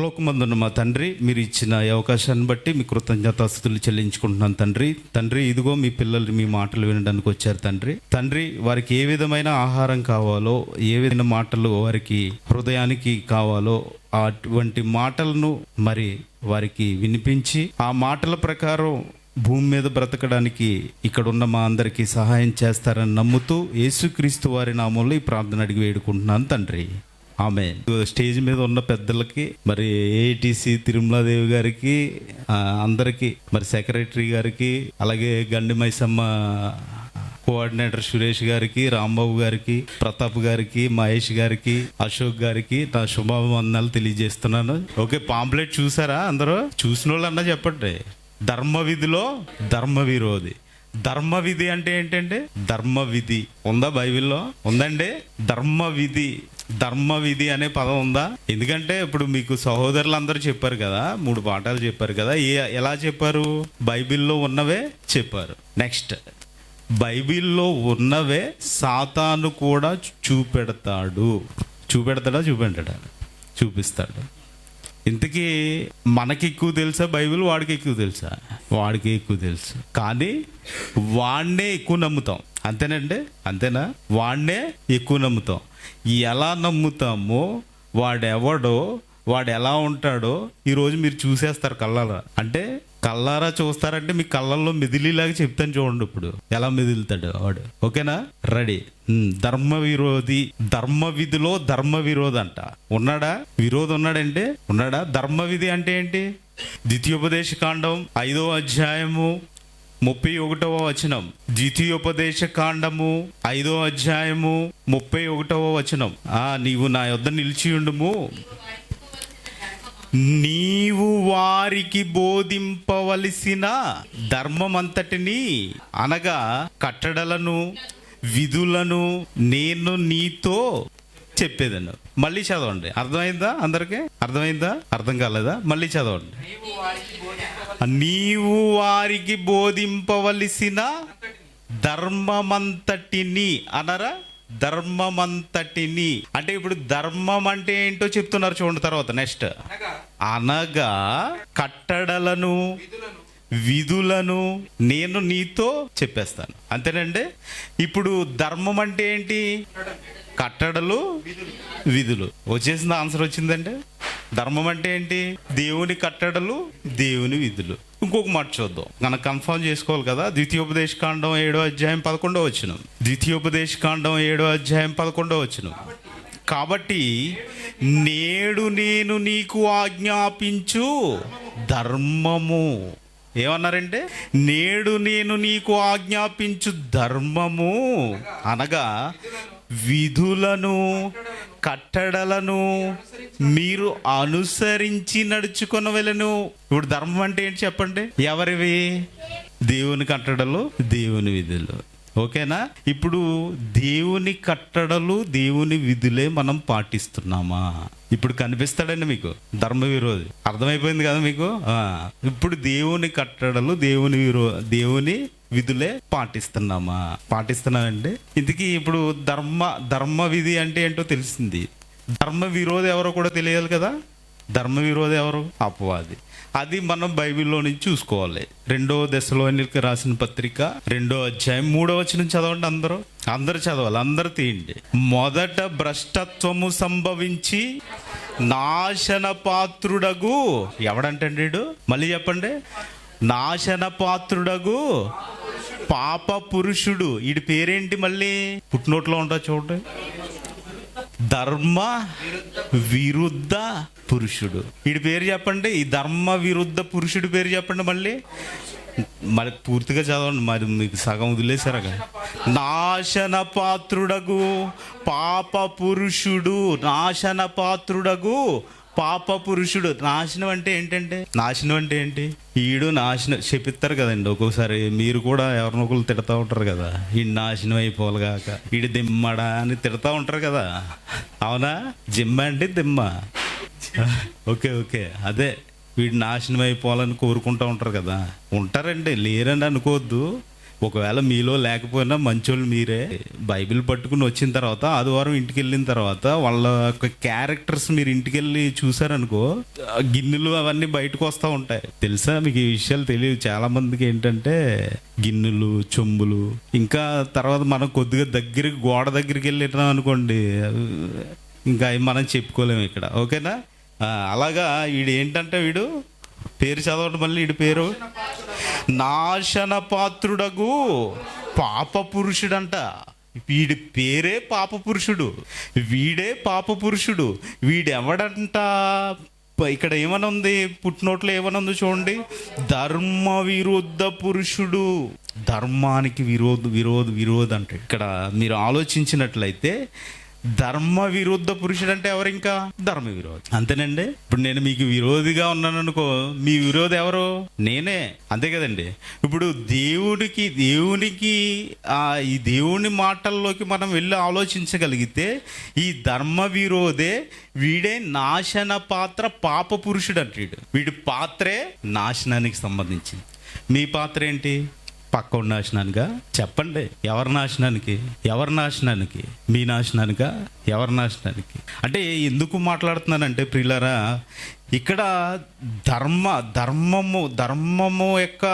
పరలోకమందున్న మా తండ్రి, మీరు ఇచ్చిన ఈ అవకాశాన్ని బట్టి మీ కృతజ్ఞతాస్తుతులు చెల్లించుకుంటున్నాను తండ్రి. తండ్రి, ఇదిగో మీ పిల్లలు మీ మాటలు వినడానికి వచ్చారు తండ్రి. తండ్రి, వారికి ఏ విధమైన ఆహారం కావాలో, ఏ విధమైన మాటలు వారికి హృదయానికి కావాలో అటువంటి మాటలను మరి వారికి వినిపించి ఆ మాటల ప్రకారం భూమి మీద బ్రతకడానికి ఇక్కడ ఉన్న మా అందరికీ సహాయం చేస్తారని నమ్ముతూ యేసుక్రీస్తు వారి నామంలో ఈ ప్రార్థన అడిగి వేడుకుంటున్నాను తండ్రి. ఆమేన్. స్టేజ్ మీద ఉన్న పెద్దలకి, మరి ఏఐటీసీ తిరుమలాదేవి గారికి, అందరికీ, మరి సెక్రటరీ గారికి, అలాగే గండి మైసమ్మ కోఆర్డినేటర్ సురేష్ గారికి, రాంబాబు గారికి, ప్రతాప్ గారికి, మహేష్ గారికి, అశోక్ గారికి నా శుభాభివందనాలు తెలియజేస్తున్నాను. ఓకే, పాంప్లెట్ చూసారా? అందరూ చూసిన వాళ్ళన్నా చెప్పండి. ధర్మ విధిలో ధర్మ విరోధి. ధర్మ విధి అంటే ఏంటంటే ధర్మ విధి ఉందా? బైబిల్లో ఉందండి. ధర్మ విధి అనే పదం ఉందా? ఎందుకంటే ఇప్పుడు మీకు సహోదరులు అందరూ చెప్పారు కదా, 3 పాఠాలు చెప్పారు కదా. ఎలా చెప్పారు? బైబిల్లో ఉన్నవే చెప్పారు. నెక్స్ట్, బైబిల్లో ఉన్నవే సాతాను కూడా చూపెడతాడా? చూపిస్తాడు. ఇంతకీ మనకి ఎక్కువ తెలుసా బైబిల్? వాడికి ఎక్కువ తెలుసా? వాడికి ఎక్కువ తెలుసు. కానీ వాడినే ఎక్కువ నమ్ముతాం. అంతేనా? వాడినే ఎక్కువ నమ్ముతాం. ఎలా నమ్ముతామో, వాడెవడో, వాడు ఎలా ఉంటాడో ఈరోజు మీరు చూసేస్తారు కళ్ళారా. అంటే కళ్ళారా చూస్తారంటే మీ కళ్ళల్లో మెదిలిలాగా చెప్తాను చూడండి. ఇప్పుడు ఎలా మెదులుతాడు వాడు. ఓకేనా? రెడీ. ధర్మ విరోధి. ధర్మ విధిలో ధర్మ విరోధి అంట. ఉన్నాడా? విరోధి ఉన్నాడంటే ఉన్నాడా? ధర్మ విధి అంటే ఏంటి? ద్వితీయోపదేశ కాండం 5వ అధ్యాయము 31వ వచనం. ద్వితీయోపదేశ కాండము 5వ అధ్యాయము 31వ వచనం. నీవు నా యొద్ద నిలిచి ఉండుము, నీవు వారికి బోధింపవలసిన ధర్మమంతటిని, అనగా కట్టడలను, విధులను నేను నీతో చెప్పేదను. మళ్ళీ చదవండి. అర్థమైందా? అందరికీ అర్థమైందా? అర్థం కాలేదా? మళ్ళీ చదవండి. నీవు వారికి బోధింపవలసిన ధర్మమంతటిని అనరా? ధర్మమంతటిని అంటే ఇప్పుడు ధర్మం అంటే ఏంటో చెప్తున్నారు చూడండి. తర్వాత నెక్స్ట్, అనగా కట్టడలను, విధులను నేను నీతో చెప్పేస్తాను. అంతేనండి. ఇప్పుడు ధర్మం అంటే ఏంటి? కట్టడలు, విధులు. వచ్చేసింది, ఆన్సర్ వచ్చిందంటే. ధర్మం అంటే ఏంటి? దేవుని కట్టడలు, దేవుని విధులు. ఇంకొక మాట చూద్దాం, మనం కన్ఫర్మ్ చేసుకోవాలి కదా. ద్వితీయోపదేశ కాండం 7వ అధ్యాయం 11వ వచనం. ద్వితీయోపదేశ కాండం 7వ అధ్యాయం 11వ వచనం. కాబట్టి నేడు నేను నీకు ఆజ్ఞాపించు ధర్మము. ఏమన్నారంటే నేడు నేను నీకు ఆజ్ఞాపించు ధర్మము, అనగా విధులను, కట్టడలను మీరు అనుసరించి నడుచుకొనవలెను. ఇప్పుడు ధర్మం అంటే ఏంటి చెప్పండి? ఎవరివి? దేవుని కట్టడలు, దేవుని విధులు. ఓకేనా? ఇప్పుడు దేవుని కట్టడలు, దేవుని విధులే మనం పాటిస్తున్నామా? ఇప్పుడు కనిపిస్తాడండి మీకు ధర్మ విరోధి. అర్థమైపోయింది కదా మీకు? ఇప్పుడు దేవుని కట్టడలు, దేవుని విధులే పాటిస్తున్నామండి. ఇందుకీ ఇప్పుడు ధర్మ విధి అంటే ఏంటో తెలిసింది. ధర్మ విరోధి ఎవరో కూడా తెలియాలి కదా. ధర్మ విరోధి ఎవరు? అపవాది. అది మనం బైబిల్లో నుంచి చూసుకోవాలి. 2వ దశలోనికి రాసిన పత్రిక 2వ అధ్యాయం 3వ వచనం చదవండి. అందరూ చదవాలి, అందరూ తీయండి. మొదట భ్రష్టత్వము సంభవించి నాశన పాత్రుడగు, ఎవడంటాడు? మళ్ళీ చెప్పండి. నాశన పాత్రుడగు పాప పురుషుడు. వీడి పేరేంటి? మళ్ళీ పుట్టినోట్లో ఉంటా చూడండి. ధర్మ విరుద్ధ పురుషుడు. వీడి పేరు చెప్పండి. ఈ ధర్మ విరుద్ధ పురుషుడి పేరు చెప్పండి. మళ్ళీ పూర్తిగా చదవండి, మరి మీకు సగం వదిలేశారుగా. నాశన పాత్రుడగు పాప పురుషుడు. నాశన పాత్రుడగు పాప పురుషుడు. నాశనం అంటే ఏంటి? ఈడు నాశనం చెప్పిస్తారు కదండి. ఒక్కొక్కసారి మీరు కూడా ఎవరినొకరు తిడతా ఉంటారు కదా, ఈ నాశనం అయిపోవాలిగాక, ఈడు దిమ్మడా అని తిడతా ఉంటారు కదా. అవునా? జిమ్మ అంటే దిమ్మ. ఓకే, అదే వీడు నాశనం అయిపోవాలని కోరుకుంటూ ఉంటారు కదా. ఉంటారండి, లేరని అనుకోవద్దు. ఒకవేళ మీలో లేకపోయినా మంచోళ్ళు మీరే. బైబిల్ పట్టుకుని వచ్చిన తర్వాత ఆదివారం ఇంటికి వెళ్ళిన తర్వాత వాళ్ళ యొక్క క్యారెక్టర్స్ మీరు ఇంటికి వెళ్ళి చూసారనుకో, గిన్నెలు అవన్నీ బయటకు వస్తూ ఉంటాయి. తెలుసా మీకు ఈ విషయాలు తెలియదు చాలా మందికి. ఏంటంటే గిన్నెలు, చెంబులు, ఇంకా తర్వాత మనం కొద్దిగా గోడ దగ్గరికి వెళ్ళినాం అనుకోండి, ఇంకా అవి మనం చెప్పుకోలేము ఇక్కడ. ఓకేనా? అలాగా వీడు ఏంటంటే, వీడు పేరు చదవండి మళ్ళీ. వీడి పేరు నాశన పాత్రుడగు పాప పురుషుడంట. వీడి పేరే పాప పురుషుడు. వీడే పాప పురుషుడు. వీడెవడంట? ఇక్కడ ఏమని ఉంది, పుట్టినోట్లో ఏమని ఉంది చూడండి, ధర్మ విరుద్ధ పురుషుడు. ధర్మానికి విరోధ అంటే ఇక్కడ మీరు ఆలోచించినట్లయితే ధర్మ విరుద్ధ పురుషుడు అంటే ఎవరు? ఇంకా ధర్మ విరోధి. అంతేనండి. ఇప్పుడు నేను మీకు విరోధిగా ఉన్నాను అనుకో, మీ విరోధి ఎవరు? నేనే. అంతే కదండి. ఇప్పుడు దేవునికి ఈ దేవుని మాటల్లోకి మనం వెళ్ళి ఆలోచించగలిగితే ఈ ధర్మ విరోధే వీడే నాశన పాత్ర, పాప పురుషుడు అంటాడు. వీడి పాత్రే నాశనానికి సంబంధించింది. మీ పాత్ర ఏంటి? పక్క ఉన్న నాశనానికా? చెప్పండి. ఎవరి నాశనానికి? మీ నాశనానికా? ఎవరి నాశనానికి? అంటే ఎందుకు మాట్లాడుతున్నానంటే ప్రియులారా, ఇక్కడ ధర్మము యొక్క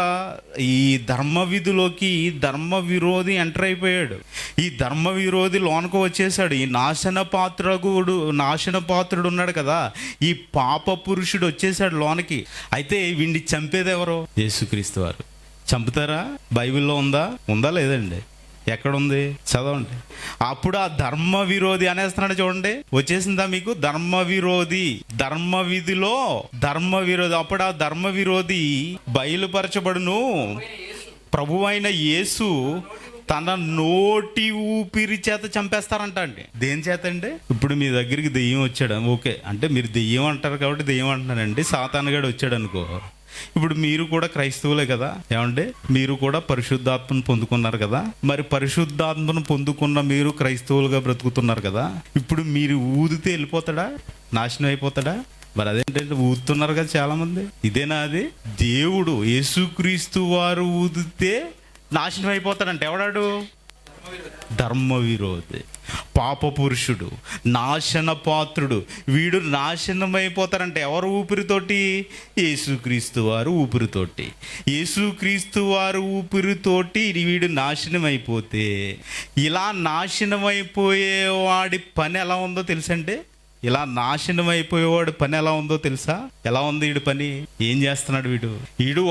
ఈ ధర్మ విధిలోకి ధర్మ విరోధి ఎంటర్ అయిపోయాడు. ఈ ధర్మ విరోధి లోనకు వచ్చేసాడు. ఈ నాశన పాత్రుడు ఉన్నాడు కదా, ఈ పాప పురుషుడు వచ్చేసాడు లోనికి. అయితే వీడిని చంపేది ఎవరు? యేసుక్రీస్తు వారు. చంపుతారా? బైబిల్లో ఉందా లేదండి? ఎక్కడుంది? చదవండి. అప్పుడు ఆ ధర్మ విరోధి అనేస్తున్నాడు చూడండి, వచ్చేసిందా మీకు? ధర్మ విరోధి, ధర్మ విధిలో ధర్మ విరోధి. అప్పుడు ఆ ధర్మ విరోధి బయలుపరచబడును. ప్రభువైన యేసు తన నోటి ఊపిరి చేత చంపేస్తారంట అండి. దేని చేత అండి? ఇప్పుడు మీ దగ్గరికి దెయ్యం వచ్చాడు, ఓకే అంటే మీరు దెయ్యం అంటారు కాబట్టి దెయ్యం అంటున్నానండి. సాతానుగాడు వచ్చాడు అనుకో, ఇప్పుడు మీరు కూడా క్రైస్తవులే కదా ఏమండి? మీరు కూడా పరిశుద్ధాత్మను పొందుకున్నారు కదా. మరి పరిశుద్ధాత్మను పొందుకున్న మీరు క్రైస్తవులుగా బ్రతుకుతున్నారు కదా. ఇప్పుడు మీరు ఊదితే వెళ్ళిపోతాడా? నాశనం అయిపోతాడా? మరి అదేంటంటే ఊదుతున్నారు కదా చాలా మంది. ఇదేనా అది? దేవుడు యేసుక్రీస్తు వారు ఊదితే నాశనం అయిపోతాడంటే ఎవడాడు? ధర్మ విరోధి, పాప పురుషుడు, నాశన పాత్రుడు. వీడు నాశనం అయిపోతారంటే ఎవరు ఊపిరితోటి? యేసుక్రీస్తు వారు ఊపిరితోటి. యేసుక్రీస్తు వారు ఊపిరితోటి వీడు నాశనం అయిపోతే, ఇలా నాశనం అయిపోయే వాడి పని ఎలా ఉందో తెలుసంటే, ఇలా నాశనం అయిపోయేవాడు పని ఎలా ఉందో తెలుసా? ఎలా ఉంది వీడి పని? ఏం చేస్తున్నాడు వీడు?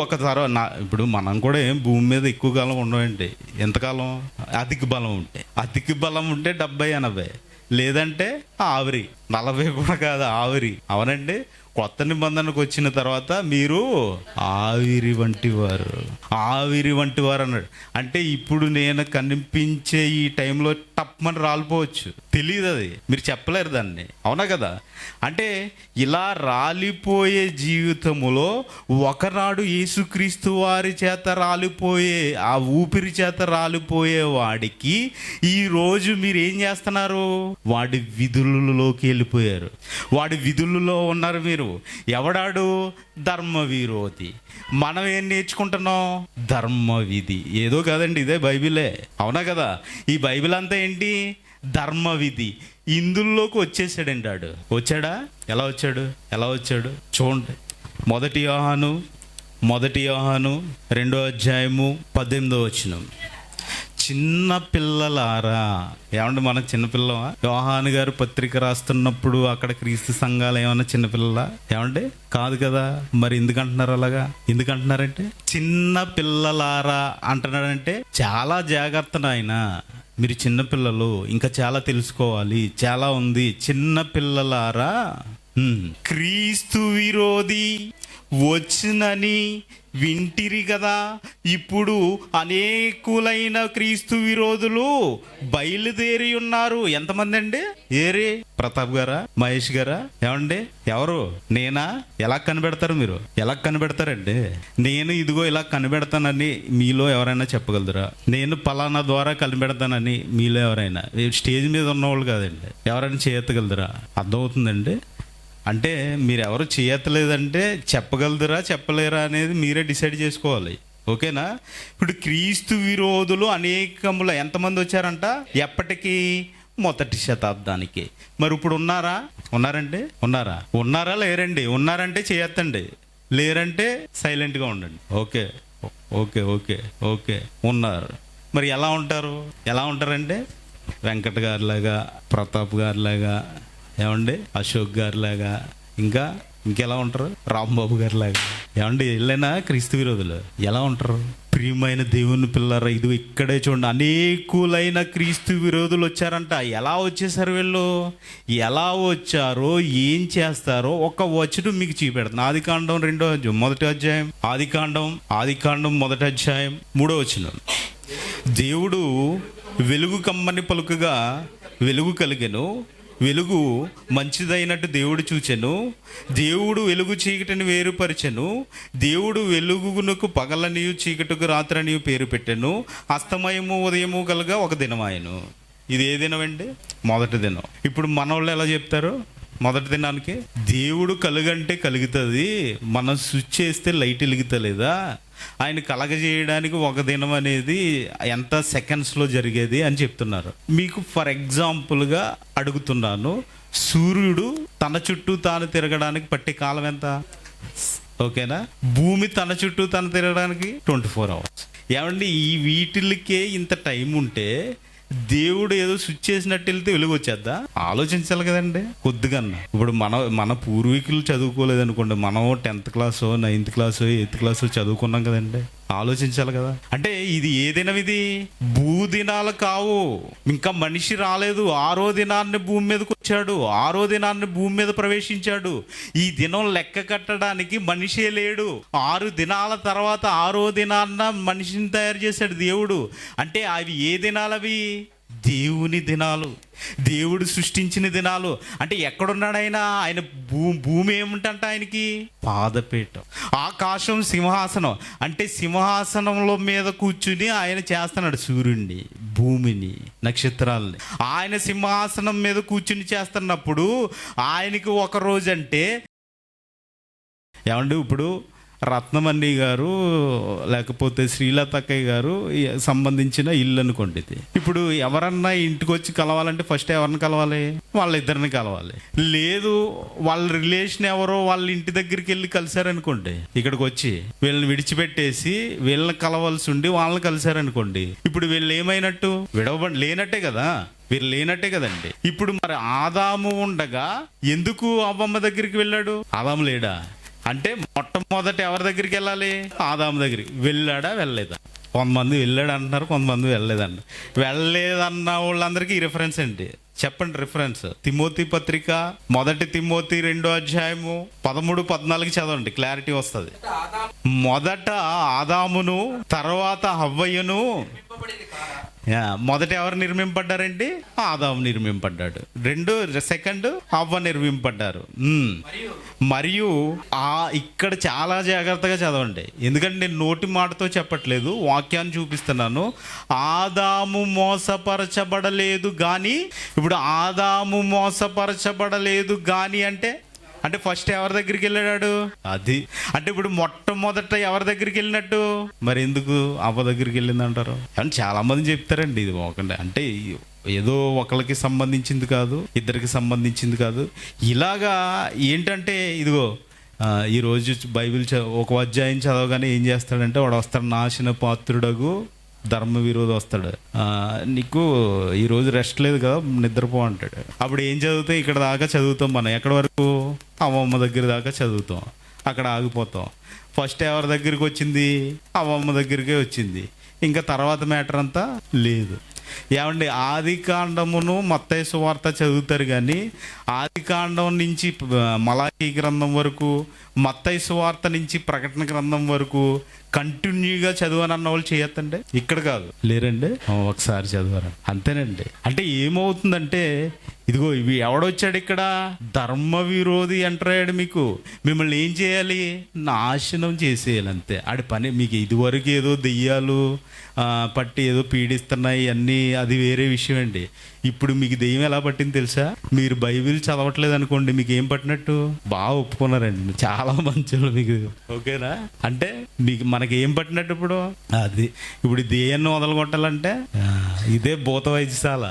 ఒకసారి ఇప్పుడు మనం కూడా ఏం భూమి మీద ఎక్కువ కాలం ఉండవండి. ఎంతకాలం? అధిక బలం ఉంటే 70, 80, లేదంటే ఆవిరి 40 కూడా కాదు, ఆవిరి. అవునండి. కొత్త నిబంధనకు వచ్చిన తర్వాత మీరు ఆవిరి వంటి వారు అన్నాడు. అంటే ఇప్పుడు నేను కనిపించే ఈ టైంలో టప్మని రాలిపోవచ్చు, తెలియదు, అది మీరు చెప్పలేరు దాన్ని. అవునా కదా? అంటే ఇలా రాలిపోయే జీవితములో ఒకనాడు యేసుక్రీస్తు వారి చేత రాలిపోయే, ఆ ఊపిరి చేత రాలిపోయే వాడికి ఈరోజు మీరు ఏం చేస్తున్నారు? వాడి విధులలోకి వెళ్ళిపోయారు. వాడి విధులలో ఉన్నారు మీరు. ఎవడాడు? ధర్మ విరోధి. మనం ఏం నేర్చుకుంటున్నాం? ధర్మ విధి. ఏదో కాదండి, ఇదే బైబిలే. అవునా కదా? ఈ బైబిల్ అంతా ఏంటి? ధర్మ విధి. ఇందులోకి వచ్చేసాడండి వాడు. వచ్చాడా? ఎలా వచ్చాడు చూడండి. 1 యోహాను 2:18. చిన్న పిల్లలారా. ఏమంటే మనం చిన్నపిల్లవా? యోహాను గారు పత్రిక రాస్తున్నప్పుడు అక్కడ క్రీస్తు సంఘాలు ఏమన్నా చిన్నపిల్లలా? ఏమంటే కాదు కదా. మరి ఎందుకంటున్నారు అలాగా? ఎందుకంటున్నారంటే చిన్న పిల్లలారా అంటున్నాడంటే చాలా జాగ్రత్త నాయన, మీరు చిన్నపిల్లలు, ఇంకా చాలా తెలుసుకోవాలి, చాలా ఉంది. చిన్న పిల్లలారా, క్రీస్తు విరోధి వచ్చినని వింటిరి కదా. ఇప్పుడు అనేకులైన క్రీస్తు విరోధులు బయలుదేరి ఉన్నారు. ఎంతమంది అండి? ఏరి ప్రతాప్ గారా? మహేష్ గారా? ఏమండి? ఎవరు? నేనా? ఎలా కనిపెడతారు మీరు? ఎలా కనిపెడతారండి? నేను ఇదిగో ఇలా కనిపెడతానని మీలో ఎవరైనా చెప్పగలదురా? నేను పలానా ద్వారా కనిపెడతానని మీలో ఎవరైనా? స్టేజ్ మీద ఉన్నవాళ్ళు కాదండి, ఎవరైనా చేయగలదురా? అర్థమవుతుందండి? అంటే మీరు ఎవరు చేయట్లేదంటే చెప్పగలదురా చెప్పలేరా అనేది మీరే డిసైడ్ చేసుకోవాలి. ఓకేనా? ఇప్పుడు క్రీస్తు విరోధులు అనేకములు ఎంతమంది వచ్చారంట? ఎప్పటికీ? మొదటి శతాబ్దానికి. మరి ఇప్పుడు ఉన్నారండి? ఉన్నారా లేరండి? ఉన్నారంటే చేయొద్దండి, లేరంటే సైలెంట్గా ఉండండి. ఓకే ఓకే ఓకే ఓకే ఉన్నారు. మరి ఎలా ఉంటారంటే వెంకట్ గారిలాగా, ప్రతాప్ గారిలాగా, ఏమండి అశోక్ గారిలాగా, ఇంకెలా ఉంటారు? రాంబాబు గారిలాగా. ఏమండి వెళ్ళైనా క్రీస్తు విరోధులు ఎలా ఉంటారు? ప్రియమైన దేవుని పిల్లరా, ఇది ఇక్కడే చూడండి, అనేకులైన క్రీస్తు విరోధులు వచ్చారంట. ఎలా వచ్చేసారు వీళ్ళు? ఎలా వచ్చారో, ఏం చేస్తారో ఒక వచనం మీకు చూపెడతాను. ఆదికాండం 1 ఆదికాండం 1 3 వచనం. దేవుడు వెలుగు కమ్మని పలుకగా వెలుగు కలిగెను, వెలుగు మంచిదైనట్టు దేవుడు చూచెను. దేవుడు వెలుగు చీకటిని వేరుపరిచెను. దేవుడు వెలుగునకు పగలనియు చీకటికి రాత్రనియు పేరు పెట్టెను. అస్తమయము ఉదయము కలగా ఒక దినమాయను. ఇది ఏ దినం అండి? మొదటి దినం. ఇప్పుడు మనోళ్ళు ఎలా చెప్తారు? మొదటి దినానికి దేవుడు కలుగంటే కలుగుతుంది, మనం స్విచ్ చేస్తే లైట్ వెలుగుతలేదా? ఆయన కలగజేయడానికి ఒక దినం అనేది ఎంత సెకండ్స్లో జరిగేది అని చెప్తున్నారు. మీకు ఫర్ ఎగ్జాంపుల్గా అడుగుతున్నాను, సూర్యుడు తన చుట్టూ తాను తిరగడానికి పట్టే కాలం ఎంత? ఓకేనా? భూమి తన చుట్టూ తను తిరగడానికి 24 hours. ఏమండి, ఈ వీటికే ఇంత టైం ఉంటే దేవుడు ఏదో స్విచ్ చేసినట్టు వెళ్తే వెలుగు వచ్చేద్దా? ఆలోచించాలి కదండి కొద్దిగా. ఇప్పుడు మన పూర్వీకులు చదువుకోలేదు అనుకోండి, మనం 10th క్లాసో 9th క్లాసో 8th క్లాసో చదువుకున్నాం కదండి. ఆలోచించాలి కదా. అంటే ఇది ఏ దినం? ఇది భూదినాలు కావు. ఇంకా మనిషి రాలేదు. 6వ దినాన్ని భూమి మీదకి వచ్చాడు, 6వ దినాన్ని భూమి మీద ప్రవేశించాడు. ఈ దినం లెక్క కట్టడానికి మనిషే లేడు. 6 దినాల తర్వాత 6వ దినాన్న మనిషిని తయారు చేశాడు దేవుడు. అంటే అవి ఏ దినాలు? అవి దేవుని దినాలు, దేవుడు సృష్టించిన దినాలు. అంటే ఎక్కడున్నాడు ఆయన? ఆయన భూమి ఏమిటంట? ఆయనకి పాదపీఠం. ఆకాశం సింహాసనం. అంటే సింహాసనంలో మీద కూర్చుని ఆయన చేస్తున్నాడు సూర్యుడిని, భూమిని, నక్షత్రాలని. ఆయన సింహాసనం మీద కూర్చుని చేస్తున్నప్పుడు ఆయనకి ఒక రోజు అంటే ఏమండి, ఇప్పుడు రత్నమణి గారు లేకపోతే శ్రీలతక్కయ్య గారు సంబంధించిన ఇల్లు అనుకోండి ఇది. ఇప్పుడు ఎవరన్నా ఇంటికి వచ్చి కలవాలంటే ఫస్ట్ ఎవరిని కలవాలి? వాళ్ళిద్దరిని కలవాలి. లేదు వాళ్ళ రిలేషన్ ఎవరో వాళ్ళ ఇంటి దగ్గరికి వెళ్ళి కలిశారనుకోండి, ఇక్కడికి వచ్చి వీళ్ళని విడిచిపెట్టేసి వీళ్ళని కలవాల్సి ఉండి వాళ్ళని కలిశారనుకోండి, ఇప్పుడు వీళ్ళు ఏమైనట్టు? లేనట్టే కదా, వీరు లేనట్టే కదండి. ఇప్పుడు మరి ఆదాము ఉండగా ఎందుకు అవ్వమ్మ దగ్గరికి వెళ్ళాడు? ఆదాము లేడా? అంటే మొట్టమొదట ఎవరి దగ్గరికి వెళ్ళాలి? ఆదాము దగ్గరికి. వెళ్ళాడా వెళ్ళలేదా? కొంతమంది వెళ్ళాడు అంటున్నారు, కొంతమంది వెళ్ళలేదండి. వెళ్ళలేదన్న వాళ్ళందరికీ ఈ రిఫరెన్స్ ఏంటి చెప్పండి? రిఫరెన్స్ తిమోతి పత్రిక 1 తిమోతి 2 13-14 చదవండి, క్లారిటీ వస్తుంది. మొదట ఆదామును తర్వాత హవ్వయును. మొదట ఎవరు నిర్మింపడ్డారండి? ఆదాము నిర్మింపడ్డాడు. సెకండ్ హవ్వ నిర్మింపడ్డారు. మరియు ఇక్కడ చాలా జాగ్రత్తగా చదవండి, ఎందుకంటే నేను నోటి మాటతో చెప్పట్లేదు, వాక్యాన్ని చూపిస్తున్నాను. ఆదాము మోసపరచబడలేదు కానీ, ఇప్పుడు ఆదాము మోసపరచబడలేదు కానీ అంటే ఫస్ట్ ఎవరి దగ్గరికి వెళ్ళాడు? అది అంటే ఇప్పుడు మొట్టమొదట ఎవరి దగ్గరికి వెళ్ళినట్టు? మరి ఎందుకు అవ్వ దగ్గరికి వెళ్ళింది అంటారు? అని చాలా మంది చెప్తారండి. ఇది అంటే ఏదో ఒకరికి సంబంధించింది కాదు, ఇద్దరికి సంబంధించింది కాదు. ఇలాగా ఏంటంటే ఇదిగో ఈరోజు బైబిల్ ఒక అధ్యాయం చదవగానే ఏం చేస్తాడంటే వాడు వస్తాడు, నాశన పాత్రుడగు ధర్మ విరోధి వస్తాడు. నీకు ఈరోజు రెస్ట్ లేదు కదా, నిద్రపో అంటాడు. అప్పుడు ఏం చదువుతాం? ఇక్కడ దాకా చదువుతాం మనం. ఎక్కడి వరకు? అవ్వమ్మ దగ్గర దాకా చదువుతాం, అక్కడ ఆగిపోతాం. ఫస్ట్ ఎవరి దగ్గరికి వచ్చింది? అవ్వమ్మ దగ్గరికే వచ్చింది. ఇంకా తర్వాత మ్యాటర్ అంతా లేదు. ఏమండి, ఆదికాండమును మత్తయి సువార్త చదువుతారు కానీ ఆదికాండం నుంచి మలాకీ గ్రంథం వరకు, మత్తయి సువార్త నుంచి ప్రకటన గ్రంథం వరకు కంటిన్యూగా చదవనన్న వాళ్ళు చేయొద్దండి. ఇక్కడ కాదు, లేరండి, ఒకసారి చదవరు అంతేనండి. అంటే ఏమవుతుందంటే ఇదిగో ఇవి ఎవడొచ్చాడు ఇక్కడ? ధర్మ విరోధి అంటాడు. మిమ్మల్ని ఏం చేయాలి? నాశనం చేసేయాలి అంతే ఆడి పని. మీకు ఇదివరకు ఏదో దెయ్యాలు పట్టి ఏదో పీడిస్తున్నాయి అన్నీ, అది వేరే విషయం అండి. ఇప్పుడు మీకు దెయ్యం ఎలా పట్టింది తెలుసా? మీరు బైబిల్ చదవట్లేదు అనుకోండి, మీకు ఏం పట్టినట్టు? బాగా ఒప్పుకున్నారండి, చాలా మంచోళ్ళు మీకు. ఓకేనా? అంటే మనకి ఏం పట్టినట్టు ఇప్పుడు అది. ఇప్పుడు దేన్ని వదలగొట్టాలంటే ఇదే భూత వైద్యశాల.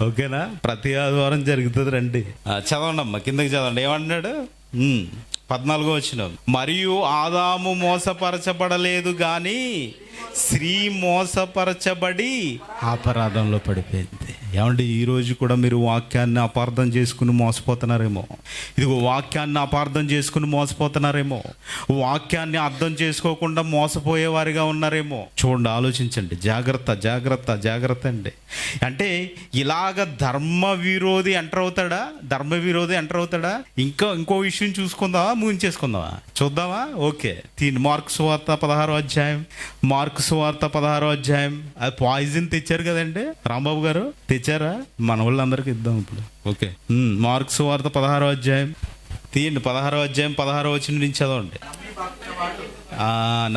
ఓకేనా? ప్రతి ఆదివారం జరుగుతుంది, రండి. చదవండి అమ్మా, కిందకి చదవండి. ఏమంటున్నాడు? 14వ వచనం. మరియు ఆదాము మోసపరచబడలేదు గాని స్త్రీ మోసపరచబడి అపరాధంలో పడిపోయింది. ఏమంటే ఈరోజు కూడా మీరు వాక్యాన్ని అపార్థం చేసుకుని మోసపోతున్నారేమో. ఇదిగో వాక్యాన్ని అపార్థం చేసుకుని మోసపోతున్నారేమో. వాక్యాన్ని అర్థం చేసుకోకుండా మోసపోయేవారిగా ఉన్నారేమో. చూడండి, ఆలోచించండి. జాగ్రత్త జాగ్రత్త జాగ్రత్త అండి. అంటే ఇలాగ ధర్మ విరోధి ఎంటర్ అవుతాడా? ధర్మ విరోధి ఎంటర్ అవుతాడా? ఇంకో విషయం చూసుకుందామా, ముగించేసుకుందామా, చూద్దామా? ఓకే, మార్కు సువార్త 16వ అధ్యాయం. మార్కు సువార్త 16వ అధ్యాయం. అది పాయిజన్ తెచ్చారు కదండి రాంబాబు గారు, తెచ్చారా? మన వాళ్ళందరికీ ఇద్దాం ఇప్పుడు. ఓకే, మార్కు సువార్త 16వ అధ్యాయం తీయండి. 16వ అధ్యాయం 16వ వచనం నుంచి చదవండి.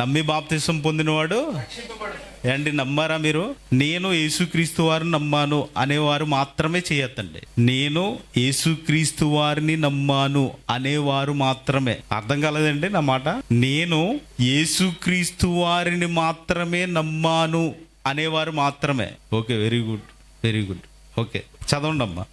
నమ్మి బాప్తిసం పొందినవాడు ఏంటి? నమ్మారా మీరు? నేను యేసుక్రీస్తు వారిని నమ్మాను అనేవారు మాత్రమే చేయొద్దండి. నేను యేసుక్రీస్తు వారిని నమ్మాను అనేవారు మాత్రమే. అర్థం కాలేదండి నా మాట? నేను యేసుక్రీస్తు వారిని మాత్రమే నమ్మాను అనేవారు మాత్రమే. Okay, very good, very good. Okay, చదవండి అమ్మా.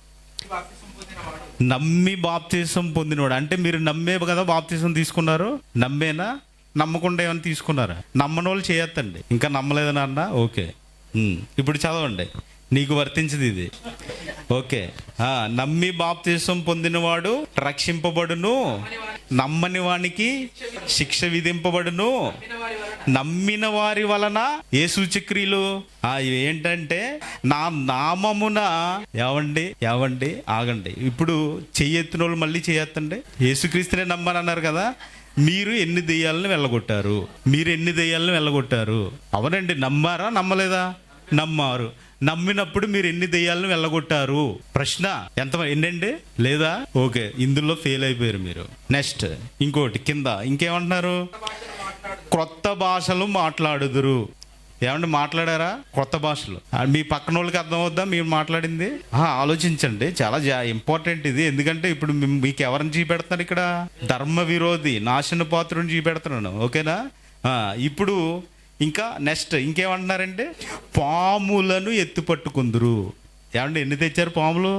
నమ్మి బాప్తిసం పొందినవాడు అంటే మీరు నమ్మే కదా బాప్తిసం తీసుకున్నారు? నమ్మేనా? నమ్మకుండా ఏమైనా తీసుకున్నారా? నమ్మని వాళ్ళు చేయొద్దండి. ఇంకా నమ్మలేదని అన్నా? ఓకే, ఇప్పుడు చదవండి, నీకు వర్తించదు ఇది. ఓకే, నమ్మి బాప్తిసం పొందినవాడు రక్షింపబడును, నమ్మని వానికి శిక్ష విధింపబడును. నమ్మిన వారి వలన ఏ సూచక్రియలు? ఏంటంటే నా నామమున ఏవండి ఆగండి. ఇప్పుడు చెయ్యెత్తిన వాళ్ళు మళ్ళీ చేయొద్దండి. యేసుక్రీస్తునే నమ్మని అన్నారు కదా. మీరు ఎన్ని దెయ్యాలను వెళ్ళగొట్టారు? అవునండి, నమ్మారా? నమ్మలేదా? నమ్మారు. నమ్మినప్పుడు మీరు ఎన్ని దెయ్యాలను వెళ్ళగొట్టారు? ప్రశ్న ఎన్నండి? లేదా? ఓకే, ఇందులో ఫెయిల్ అయిపోయారు మీరు. నెక్స్ట్ ఇంకోటి కింద ఇంకేమంటున్నారు? క్రొత్త భాషలు మాట్లాడుదురు. ఏమంటే మాట్లాడారా? కొత్త భాషలు. మీ పక్కన వాళ్ళకి అర్థమవుద్దా మీరు మాట్లాడింది? ఆలోచించండి, చాలా ఇంపార్టెంట్ ఇది. ఎందుకంటే ఇప్పుడు మీకు ఎవరిని చూపెడుతున్నారు ఇక్కడ? ధర్మ విరోధి, నాశన పాత్రుని చూపెడుతున్నాను. ఓకేనా? ఇప్పుడు ఇంకా నెక్స్ట్ ఇంకేమంటున్నారంటే పాములను ఎత్తుపట్టుకుందురు. ఏమంటే ఎన్ని తెచ్చారు పాములు?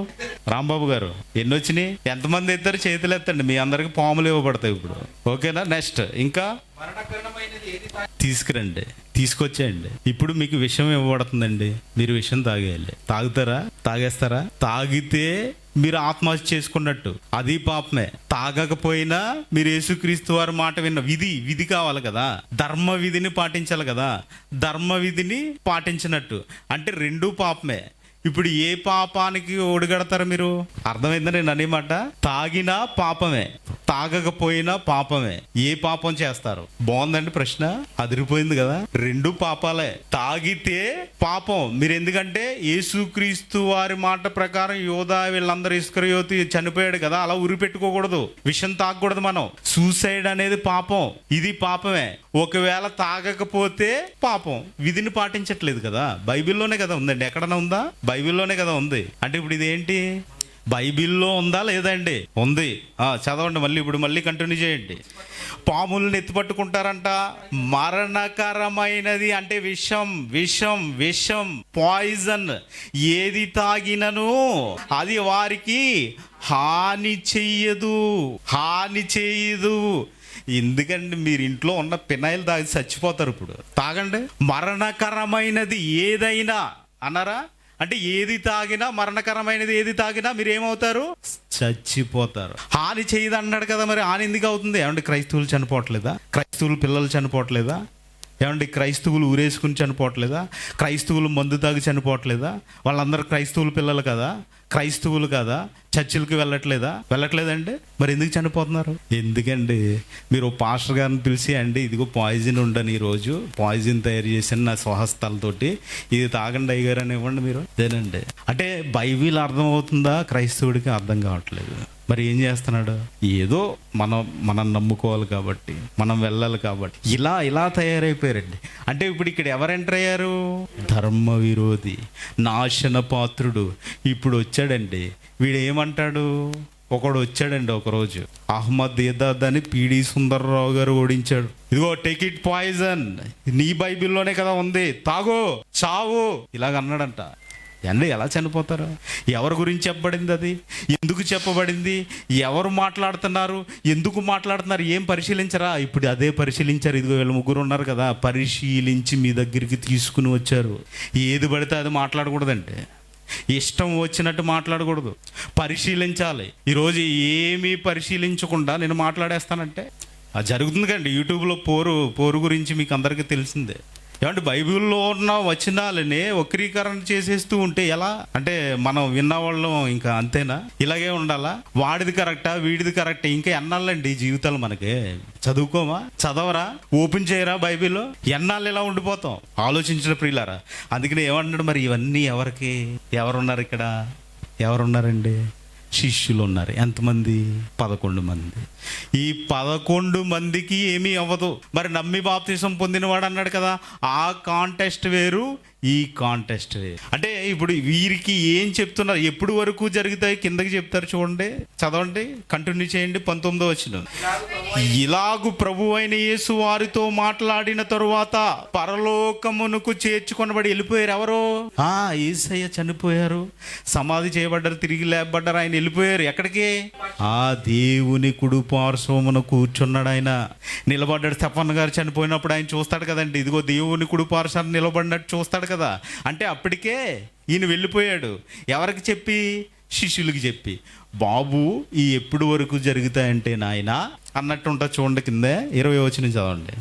రాంబాబు గారు ఎన్ని వచ్చినాయి? ఎంతమంది ఎత్తారు? చేతులు ఎత్తండి, మీ అందరికి పాములు ఇవ్వబడతాయి ఇప్పుడు. ఓకేనా? నెక్స్ట్ ఇంకా తీసుకొచ్చేయండి. ఇప్పుడు మీకు విషం ఇవ్వబడుతుందండి, మీరు విషం తాగేయాలి. తాగుతారా? తాగేస్తారా? తాగితే మీరు ఆత్మహత్య చేసుకున్నట్టు, అది పాపమే. తాగకపోయినా మీరు యేసుక్రీస్తు వారి మాట విన్న విధి కావాలి కదా, ధర్మ విధిని పాటించాలి కదా. ధర్మ విధిని పాటించినట్టు అంటే రెండూ పాపమే. ఇప్పుడు ఏ పాపానికి ఒడిగడతారు మీరు? అర్థమైందా నేను అనేమాట? తాగినా పాపమే, తాగకపోయినా పాపమే. ఏ పాపం చేస్తారు? బాగుందండి ప్రశ్న, అదిరిపోయింది కదా. రెండు పాపాలే. తాగితే పాపం మీరు, ఎందుకంటే యేసుక్రీస్తు వారి మాట ప్రకారం యోధా వీళ్ళందరూ ఇస్కరియోతు చనిపోయాడు కదా, అలా ఉరి పెట్టుకోకూడదు, విషం తాగకూడదు మనం. సూసైడ్ అనేది పాపం, ఇది పాపమే. ఒకవేళ తాగకపోతే పాపం. విధిని పాటించట్లేదు కదా. బైబిల్లోనే కదా ఉందండి, ఎక్కడన్నా ఉందా? బైబిల్లోనే కదా ఉంది. అంటే ఇప్పుడు ఇది ఏంటి? బైబిల్లో ఉందా లేదండి? ఉంది. చదవండి మళ్ళీ, ఇప్పుడు మళ్ళీ కంటిన్యూ చేయండి. పాములను ఎత్తుపట్టుకుంటారంట. మరణకరమైనది అంటే విషం పాయిజన్ ఏది తాగినను అది వారికి హాని చెయ్యదు. ఎందుకంటే మీరు ఇంట్లో ఉన్న పినాయిల్ తాగి చచ్చిపోతారు. ఇప్పుడు తాగండి. మరణకరమైనది ఏదైనా అన్నారా? అంటే ఏది తాగినా, మరణకరమైనది ఏది తాగినా మీరు ఏమవుతారు? చచ్చిపోతారు. హాని చేయదు అన్నాడు కదా, మరి హాని ఎందుకు అవుతుంది? ఏమంటే క్రైస్తవులు చనిపోవట్లేదా? క్రైస్తవులు పిల్లలు చనిపోవట్లేదా? ఏమంటే క్రైస్తవులు ఊరేసుకుని చనిపోవట్లేదా? క్రైస్తవులు మందు తాగి చనిపోవట్లేదా? వాళ్ళందరూ క్రైస్తవులు పిల్లలు కదా, క్రైస్తవులు కదా, చర్చిలకి వెళ్ళట్లేదండి. మరి ఎందుకు చనిపోతున్నారు? ఎందుకండి మీరు పాస్టర్ గారిని పిలిచి, అండి ఇదిగో పాయిజన్ ఉండని, ఈరోజు పాయిజన్ తయారు చేసిన నా స్వహస్తాలతోటి, ఇది తాగండి అయ్యగారు అని ఇవ్వండి మీరు. అదేనండి. అంటే బైబిల్ అర్థమవుతుందా? క్రైస్తవుడికి అర్థం కావట్లేదు. మరి ఏం చేస్తున్నాడు? ఏదో మనం నమ్ముకోవాలి కాబట్టి, మనం వెళ్ళాలి కాబట్టి ఇలా తయారైపోయారండి. అంటే ఇప్పుడు ఇక్కడ ఎవరు ఎంటర్ అయ్యారు? ధర్మ విరోధి, నాశన పాత్రుడు ఇప్పుడు వచ్చాడండి. వీడు ఏమంటాడు? ఒకడు వచ్చాడండి ఒకరోజు, అహ్మద్ దేదాద్ అని పిడి సుందర్రావు గారు ఓడించాడు. ఇదిగో టేక్ ఇట్ పాయిజన్, నీ బైబిల్లోనే కదా ఉంది, తాగో చావు, ఇలాగ అన్నాడంట. అండి ఎలా చనిపోతారు? ఎవరి గురించి చెప్పబడింది? అది ఎందుకు చెప్పబడింది? ఎవరు మాట్లాడుతున్నారు? ఎందుకు మాట్లాడుతున్నారు? ఏం పరిశీలించరా? ఇప్పుడు అదే పరిశీలించారు. ఇదిగో వీళ్ళు ముగ్గురు ఉన్నారు కదా, పరిశీలించి మీ దగ్గరికి తీసుకుని వచ్చారు. ఏది పడితే అది మాట్లాడకూడదండి, ఇష్టం వచ్చినట్టు మాట్లాడకూడదు, పరిశీలించాలి. ఈరోజు ఏమీ పరిశీలించకుండా నేను మాట్లాడేస్తానంటే అది జరుగుతుంది కండి. యూట్యూబ్లో పోరు గురించి మీకు అందరికీ తెలిసిందే. ఏమంటే బైబిల్లో ఉన్న వచనాలని వక్రీకరణ చేసేస్తూ ఉంటే ఎలా? అంటే మనం విన్నవాళ్ళం ఇంకా అంతేనా? ఇలాగే ఉండాలా? వాడిది కరెక్టా, వీడిది కరెక్టా? ఇంకా ఎన్నాళ్ళండి జీవితాలు మనకి? చదువుకోమా? చదవరా? ఓపెన్ చేయరా బైబిల్? ఎన్నాళ్ళు ఇలా ఉండిపోతాం? ఆలోచించిన ప్రియులారా. అందుకని ఏమంటున్నాడు మరి, ఇవన్నీ ఎవరికి? ఎవరున్నారు ఇక్కడ? ఎవరున్నారండి? శిష్యులు ఉన్నారు. ఎంతమంది? 11 మంది. ఈ 11 మందికి ఏమీ అవ్వదు. మరి నమ్మి బాప్తిసం పొందినవాడు అన్నాడు కదా, ఆ కాంటెస్ట్ వేరు, ఈ కాంటెస్ట్ వేరు. అంటే ఇప్పుడు వీరికి ఏం చెప్తున్నారు? ఎప్పుడు వరకు జరుగుతాయి కిందకి చెప్తారు చూడండి, చదవండి, కంటిన్యూ చేయండి. 19వ వచనం. ఇలాగు ప్రభువు అయిన యేసు వారితో మాట్లాడిన తరువాత పరలోకమునకు చేర్చుకొనబడి వెళ్ళిపోయారు. ఎవరు? యేసయ్య చనిపోయారు, సమాధి చేయబడ్డారు, తిరిగి లేపబడ్డారు. ఆయన వెళ్ళిపోయారు. ఎక్కడికి? ఆ దేవుని కుడి పార్శ్వమున కూర్చున్నాడు. ఆయన నిలబడ్డాడు. స్టెఫన్ గారు చనిపోయినప్పుడు ఆయన చూస్తాడు కదండి, ఇదిగో దేవుని కుడి పార్శ్వాన్ని నిలబడినట్టు చూస్తాడు కదా. అంటే అప్పటికే ఈయన వెళ్ళిపోయాడు. ఎవరికి చెప్పి? శిష్యులకి చెప్పి, బాబు ఈ ఎప్పుడు వరకు జరుగుతాయంటే నాయన అన్నట్టు ఉంటా. చూడండి కింద 20వ వచనం చదవండి.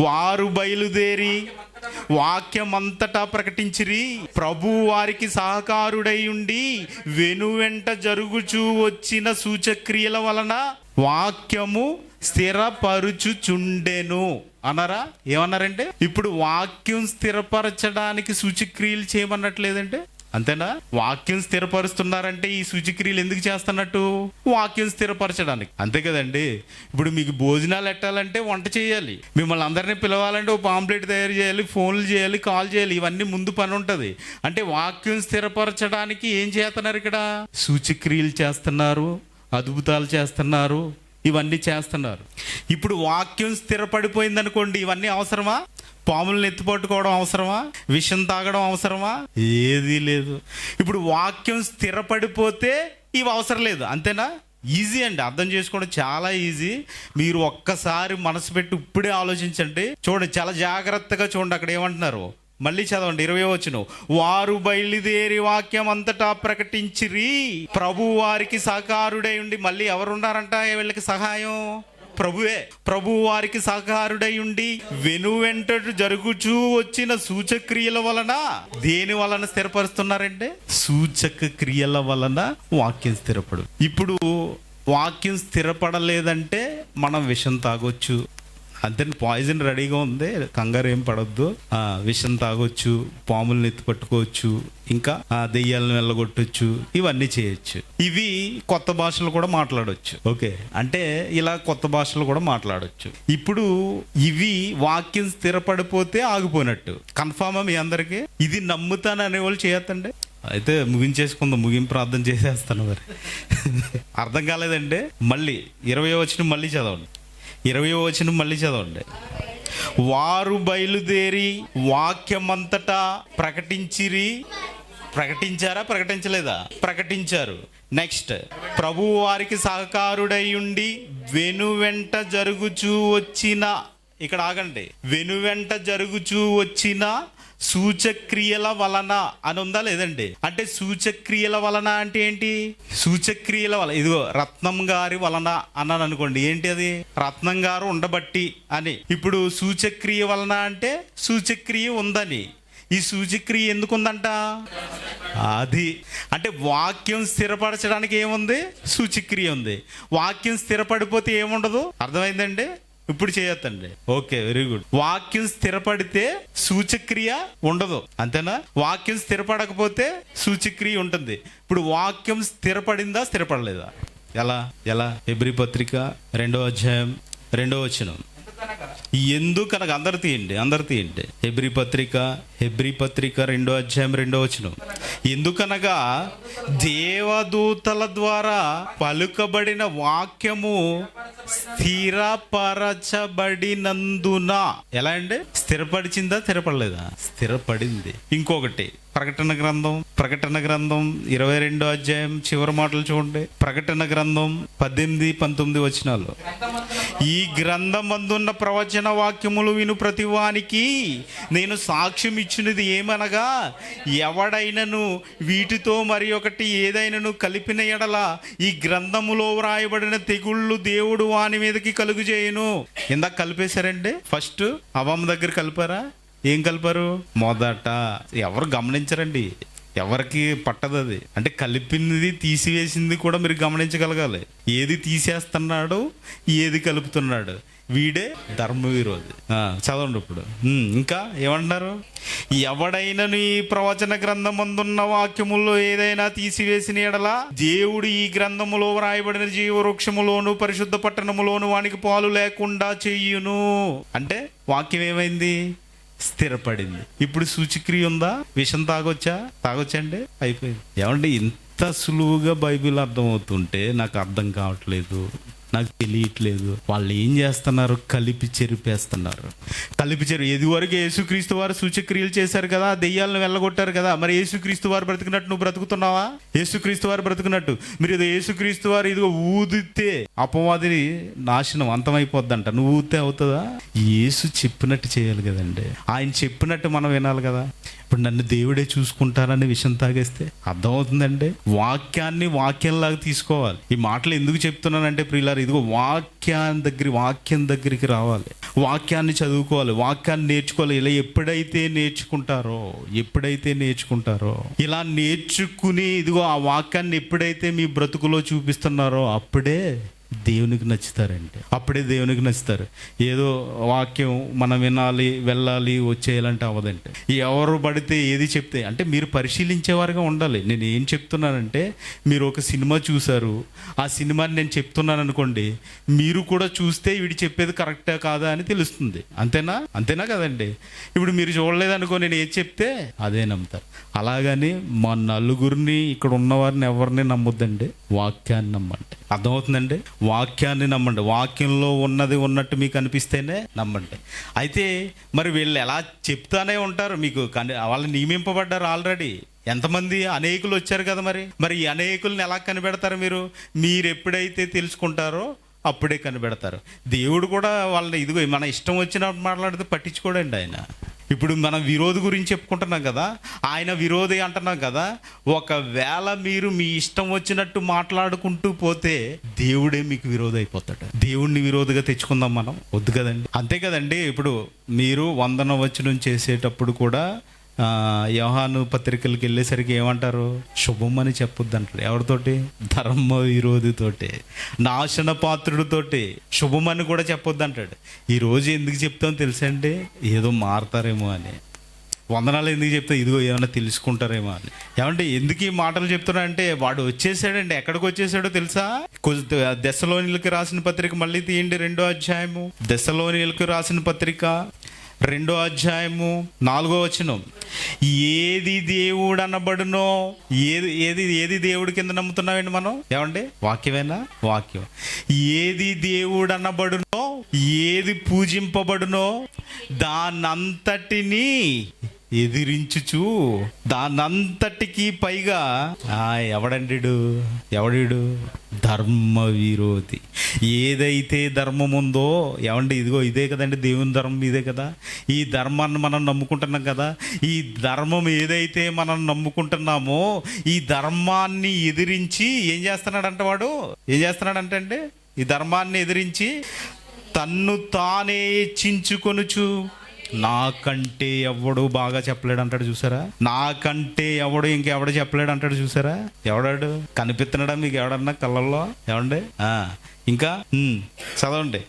వారు బయలుదేరి వాక్యమంతటా ప్రకటించిరి. ప్రభు వారికి సహకారుడై ఉండి వెనువెంట జరుగుచూ వచ్చిన సూచక్రియల వలన వాక్యము స్థిరపరుచుచుండెను అన్నారా? ఏమన్నారంటే ఇప్పుడు వాక్యం స్థిరపరచడానికి సూచక్రియలు చేయమన్నట్లేదంటే, అంతేనా? వాక్యం స్థిరపరుస్తున్నారంటే ఈ సూచక్రియలు ఎందుకు చేస్తున్నట్టు? వాక్యం స్థిరపరచడానికి, అంతే కదండి. ఇప్పుడు మీకు భోజనాలు ఎట్టాలంటే వంట చేయాలి, మిమ్మల్ని అందరినీ పిలవాలంటే ఓ పాంప్లెట్ తయారు చేయాలి, ఫోన్లు చేయాలి, కాల్ చేయాలి, ఇవన్నీ ముందు పని ఉంటుంది. అంటే వాక్యం స్థిరపరచడానికి ఏం చేస్తున్నారు? ఇక్కడ సూచక్రియలు చేస్తున్నారు, అద్భుతాలు చేస్తున్నారు, ఇవన్నీ చేస్తున్నారు. ఇప్పుడు వాక్యం స్థిరపడిపోయింది అనుకోండి, ఇవన్నీ అవసరమా? పాములను ఎత్తిపట్టుకోవడం అవసరమా? విషం తాగడం అవసరమా? ఏదీ లేదు. ఇప్పుడు వాక్యం స్థిరపడిపోతే ఇవి అవసరం లేదు, అంతేనా? ఈజీ అండి, అర్థం చేసుకోవడం చాలా ఈజీ. మీరు ఒక్కసారి మనసు పెట్టి ఇప్పుడే ఆలోచించండి. చూడండి, చాలా జాగ్రత్తగా చూడండి. అక్కడ ఏమంటున్నారు? మళ్ళీ చదవండి 20వ వచనం. వారు బయలుదేరి వాక్యం అంతటా ప్రకటించిరి. ప్రభు వారికి సహకారుడై ఉండి, మళ్ళీ ఎవరున్నారంట వీళ్ళకి సహాయం? ప్రభువే. ప్రభు వారికి సహకారుడై ఉండి వెనువెంట జరుగుచూ వచ్చిన సూచక్రియల వలన, దేని వలన స్థిరపరుస్తున్నారంటే సూచక క్రియల వలన వాక్యం స్థిరపడు. ఇప్పుడు వాక్యం స్థిరపడలేదంటే మనం విషం తాగొచ్చు, అంతే. పాయిజన్ రెడీగా ఉంది, కంగారు ఏం పడొద్దు. విషం తాగొచ్చు, పాములను ఎత్తి పట్టుకోవచ్చు, ఇంకా దెయ్యాలను వెళ్ళగొట్టచ్చు, ఇవన్నీ చేయొచ్చు. ఇవి కొత్త భాషలు కూడా మాట్లాడవచ్చు. ఓకే, అంటే ఇలా కొత్త భాషలు కూడా మాట్లాడవచ్చు. ఇప్పుడు ఇవి వాక్యం స్థిరపడిపోతే ఆగిపోయినట్టు. కన్ఫామా మీ అందరికీ? ఇది నమ్ముతాను అనేవాళ్ళు చేయొద్దండి. అయితే ముగించేసుకుందాం, ముగింపు ప్రార్థన చేసేస్తాను. మరి అర్థం కాలేదంటే మళ్ళీ 20వ వచనం మళ్ళీ చదవండి. 20వ వచనం మళ్ళీ చదవండి. వారు బయలుదేరి వాక్యమంతటా ప్రకటించిరి. ప్రకటించారా? ప్రకటించలేదా? ప్రకటించారు. నెక్స్ట్, ప్రభు వారికి సహకారుడై ఉండి వెనువెంట జరుగుచూ వచ్చిన, ఇక్కడ ఆగండి, వెనువెంట జరుగుచూ వచ్చిన సూచక్రియల వలన అని ఉందా లేదండి? అంటే సూచక్రియల వలన అంటే ఏంటి? సూచక్రియల వలన, ఇదిగో రత్నం గారి వలన అన్నాను అనుకోండి, ఏంటి అది? రత్నం గారు ఉండబట్టి అని. ఇప్పుడు సూచక్రియ వలన అంటే సూచక్రియ ఉందని. ఈ సూచక్రియ ఎందుకు ఉందంట? అది అంటే వాక్యం స్థిరపరచడానికి ఏముంది? సూచక్రియ ఉంది. వాక్యం స్థిరపడిపోతే ఏముండదు. అర్థమైందండి? ఇప్పుడు చేయొద్దండి. Okay, very good. వాక్యం స్థిరపడితే సూచక్రియ ఉండదు, అంతేనా? వాక్యం స్థిరపడకపోతే సూచక్రియ ఉంటుంది. ఇప్పుడు వాక్యం స్థిరపడిందా, స్థిరపడలేదా? ఎలా? హెబ్రీ పత్రిక 2వ అధ్యాయం 2వ వచనం. ఎందుకనగా అందరు తీయండి. హెబ్రీ పత్రిక హెబ్రీ పత్రిక 2వ అధ్యాయం 2వ వచనం. ఎందుకనగా దేవదూతల ద్వారా పలుకబడిన వాక్యము స్థిరపరచబడినందున. ఎలా అండి? స్థిరపరిచిందా? స్థిరపడలేదా? స్థిరపడింది. ఇంకొకటి ప్రకటన గ్రంథం 22వ అధ్యాయం చివరి మాటలు చూడండి. ప్రకటన గ్రంథం 18-19 వచనాలు. ఈ గ్రంథమందున్న ప్రవచన వాక్యములు విను ప్రతివానికి నేను సాక్ష్యం ఇచ్చినది ఏమనగా, ఎవడైనను వీటితో మరి ఒకటి ఏదైనను కలిపిన ఎడల ఈ గ్రంథములో వ్రాయబడిన తెగుళ్ళు దేవుడు వాని మీదకి కలుగు చేయును. ఇందాక కలిపేశారండి. ఫస్ట్ అవ్వమ్మ దగ్గర కలిపారా? ఏం కలిపారు? మొదట. ఎవరు గమనించరండి, ఎవరికి పట్టదు అది. అంటే కలిపినది తీసివేసింది కూడా మీరు గమనించగలగాలి. ఏది తీసేస్తున్నాడు, ఏది కలుపుతున్నాడు. వీడే ధర్మ విరోధి. చదవండి ఇప్పుడు. ఇంకా ఏమంటున్నారు? ఎవడైనా ఈ ప్రవచన గ్రంథమందున్న వాక్యములో ఏదైనా తీసివేసిన ఎడల దేవుడు ఈ గ్రంథములో వ్రాయబడిన జీవవృక్షములోను పరిశుద్ధ పట్టణములోను వానికి పాలు లేకుండా చెయ్యును. అంటే వాక్యం ఏమైంది? స్థిరపడింది. ఇప్పుడు సూచిక్రియ ఉందా? విషం తాగొచ్చండి, అయిపోయింది. ఏమంటే ఇంత సులువుగా బైబిల్ అర్థమవుతుంటే నాకు అర్థం కావట్లేదు, నాకు తెలియట్లేదు. వాళ్ళు ఏం చేస్తున్నారు? కలిపి చెరిపేస్తున్నారు. ఎదివరకు యేసుక్రీస్తు వారు సూచక్రియలు చేశారు కదా, దెయ్యాలను వెళ్ళగొట్టారు కదా. మరి యేసుక్రీస్తు వారు బ్రతికినట్టు నువ్వు బ్రతుకుతున్నావా? యేసుక్రీస్తు వారు బ్రతుకున్నట్టు మీరు యేసుక్రీస్తు వారు ఇదిగో ఊదితే అపవాది నాశనం అంతమైపోద్దంట. నువ్వు ఊదితే అవుతుందా? యేసు చెప్పినట్టు చేయాలి కదండి. ఆయన చెప్పినట్టు మనం వినాలి కదా. ఇప్పుడు నన్ను దేవుడే చూసుకుంటారని విషయం తాగేస్తే అర్థమవుతుందండి. వాక్యాన్ని వాక్యంలాగా తీసుకోవాలి. ఈ మాటలు ఎందుకు చెప్తున్నానంటే ప్రియులారా, ఇదిగో వాక్యం దగ్గరికి రావాలి, వాక్యాన్ని చదువుకోవాలి, వాక్యాన్ని నేర్చుకోవాలి. ఇలా ఎప్పుడైతే నేర్చుకుంటారో ఇలా నేర్చుకుని ఇదిగో ఆ వాక్యాన్ని ఎప్పుడైతే మీ బ్రతుకులో చూపిస్తున్నారో అప్పుడే దేవునికి నచ్చుతారు. ఏదో వాక్యం మనం వినాలి, వెళ్ళాలి, వచ్చేయాలంటే అవ్వదంటే. ఎవరు పడితే ఏది చెప్తే అంటే మీరు పరిశీలించేవారుగా ఉండాలి. నేను ఏం చెప్తున్నానంటే, మీరు ఒక సినిమా చూసారు, ఆ సినిమాని నేను చెప్తున్నాను అనుకోండి, మీరు కూడా చూస్తే వీడు చెప్పేది కరెక్టా కాదా అని తెలుస్తుంది. అంతేనా కదండి? ఇప్పుడు మీరు చూడలేదనుకో, నేను ఏది చెప్తే అదే నమ్ముతారు. అలాగని మా నలుగురిని ఇక్కడ ఉన్నవారిని ఎవరిని నమ్మొద్దండి, వాక్యాన్ని నమ్మండి. అర్థమవుతుందండి? వాక్యాన్ని నమ్మండి. వాక్యంలో ఉన్నట్టు మీకు అనిపిస్తేనే నమ్మండి. అయితే మరి వీళ్ళు ఎలా చెప్తానే ఉంటారు, మీకు వాళ్ళు నియమింపబడ్డారు ఆల్రెడీ. ఎంతమంది అనేకులు వచ్చారు కదా. మరి ఈ అనేకుల్ని ఎలా కనిపెడతారు? మీరు ఎప్పుడైతే తెలుసుకుంటారో అప్పుడే కనిపెడతారు. దేవుడు కూడా వాళ్ళని ఇదిగో మన ఇష్టం వచ్చినప్పుడు మాట్లాడితే పట్టించుకోడండి ఆయన. ఇప్పుడు మనం విరోధి గురించి చెప్పుకుంటున్నాం కదా, ఆయన విరోధి అంటున్నాం కదా. ఒకవేళ మీరు మీ ఇష్టం వచ్చినట్టు మాట్లాడుకుంటూ పోతే దేవుడే మీకు విరోధి అయిపోతాడు. దేవుడిని విరోధిగా తెచ్చుకుందాం మనం? వద్దు కదండి. అంతే కదండి. ఇప్పుడు మీరు వందన వచనం చేసేటప్పుడు కూడా యోహాను పత్రికలకు వెళ్ళేసరికి ఏమంటారు? శుభం అని చెప్పొద్దు అంటారు. ఎవరితోటి? ధర్మ విరోధితోటి, నాశన పాత్రుడితోటి శుభం అని కూడా చెప్పొద్దు అంటాడు. ఈరోజు ఎందుకు చెప్తామో తెలుసండి? ఏదో మారతారేమో అని. వందనాలు ఎందుకు చెప్తా? ఇదిగో ఏమైనా తెలుసుకుంటారేమో అని. ఏమంటే ఎందుకు ఈ మాటలు చెప్తున్నా అంటే, వాడు వచ్చేసాడండి. ఎక్కడికి వచ్చేసాడో తెలుసా? దెస్సలోనియులకు రాసిన పత్రిక మళ్ళీ తీయండి, 2వ అధ్యాయము. దెస్సలోనియులకు రాసిన పత్రిక 2వ అధ్యాయము 4వ వచనం. ఏది దేవుడు అనబడునో, ఏది దేవుడి కింద నమ్ముతున్నామండి మనం? ఏమండి? వాక్యమేనా? వాక్యం. ఏది దేవుడు అనబడునో, ఏది పూజింపబడునో దానంతటినీ ఎదిరించుచు, దానంతటికి పైగా ఎవడీడు? ధర్మ విరోధి. ఏదైతే ధర్మం ఉందో, ఏమండి ఇదిగో ఇదే కదండి దేవుని ధర్మం, ఇదే కదా. ఈ ధర్మాన్ని మనం నమ్ముకుంటున్నాం కదా. ఈ ధర్మం ఏదైతే మనం నమ్ముకుంటున్నామో ఈ ధర్మాన్ని ఎదిరించి ఏం చేస్తున్నాడంటే ఈ ధర్మాన్ని ఎదిరించి తన్ను తానే హెచ్చించుకొనుచు, నాకంటే ఎవడు బాగా చెప్పలేడు అంటాడు చూసారా. నాకంటే ఎవడు ఇంకెవడు చెప్పలేడు అంటాడు చూసారా. ఎవడాడు? కనిపిస్తున్నాడా మీకు ఎవడన్నా కళ్ళల్లో? ఏమండి? ఇంకా చదవండి.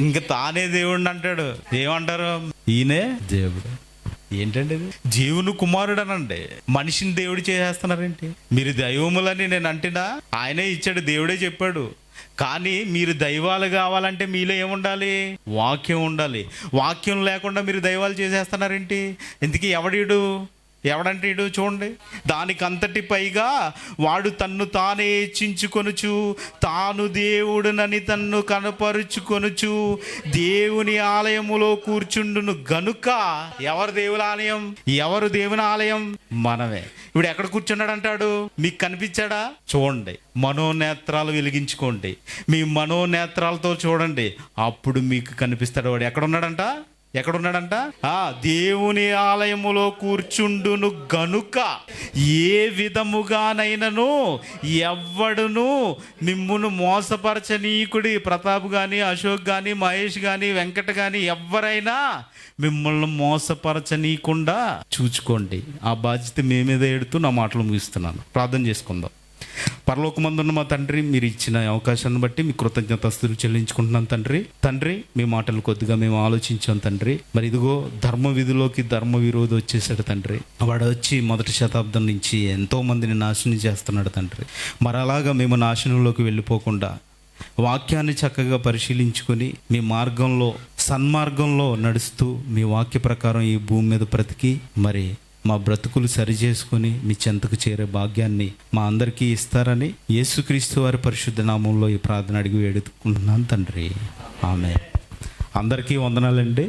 ఇంకా తానే దేవుడిని అంటాడు. ఏమంటారు? ఈయనే దేవుడు. ఏంటండి ఇది? జీవుని కుమారుడు అనండి. మనిషిని దేవుడు చేసేస్తున్నారేంటి? మీరు దైవములని నేను అంటున్నా, ఆయనే ఇచ్చాడు, దేవుడే చెప్పాడు. కానీ మీరు దైవాలు కావాలంటే మీలో ఏముండాలి? వాక్యం ఉండాలి. వాక్యం లేకుండా మీరు దైవాలు చేసేస్తున్నారేంటి? ఇంతకీ ఎవడంటే ఇడు చూడండి. దానికంతటి పైగా వాడు తన్ను తానే హెచ్చించుకొనుచు తాను దేవుడునని తన్ను కనపరుచుకొనుచు దేవుని ఆలయములో కూర్చుండును గనుక. ఎవరు దేవుని ఆలయం? ఎవరు దేవుని ఆలయం? మనమే. ఇప్పుడు ఎక్కడ కూర్చున్నాడు అంటాడు? మీకు కనిపించాడా? చూడండి, మనోనేత్రాలు వెలిగించుకోండి, మీ మనోనేత్రాలతో చూడండి, అప్పుడు మీకు కనిపిస్తాడు. వాడు ఎక్కడున్నాడంట? దేవుని ఆలయములో కూర్చుండును గనుక ఏ విధముగానైనను ఎవ్వడును మిమ్మును మోసపరచనీకుడి. ప్రతాప్ కానీ, అశోక్ కానీ, మహేష్ కానీ, వెంకట కానీ ఎవరైనా మిమ్మల్ని మోసపరచనీయకుండా చూసుకోండి. ఆ బాధ్యత మీ మీద ఎడుతూ నా మాటలు ముగిస్తున్నాను. ప్రార్థన చేసుకుందాం. పరలోకమందున్న మా తండ్రి, మీరు ఇచ్చిన అవకాశాన్ని బట్టి మీ కృతజ్ఞతాస్తుతులు చెల్లించుకుంటున్నాను తండ్రి. మీ మాటలు కొద్దిగా మేము ఆలోచించాం తండ్రి. మరి ఇదిగో ధర్మ విధిలోకి ధర్మ విరోధి వచ్చేసాడు తండ్రి. వాడు వచ్చి 1వ శతాబ్దం నుంచి ఎంతో మందిని నాశనం చేస్తున్నాడు తండ్రి. మరి అలాగా మేము నాశనంలోకి వెళ్ళిపోకుండా వాక్యాన్ని చక్కగా పరిశీలించుకొని మీ మార్గంలో, సన్మార్గంలో నడుస్తూ మీ వాక్య ప్రకారం ఈ భూమి మీద బ్రతికి మరి మా బ్రతుకులు సరిచేసుకొని మీ చెంతకు చేరే భాగ్యాన్ని మా అందరికీ ఇస్తారని యేసుక్రీస్తు వారి పరిశుద్ధ నామంలో ఈ ప్రార్థన అడిగి వేడుకుంటున్నాను తండ్రి. ఆమేన్. అందరికీ వందనాలండి.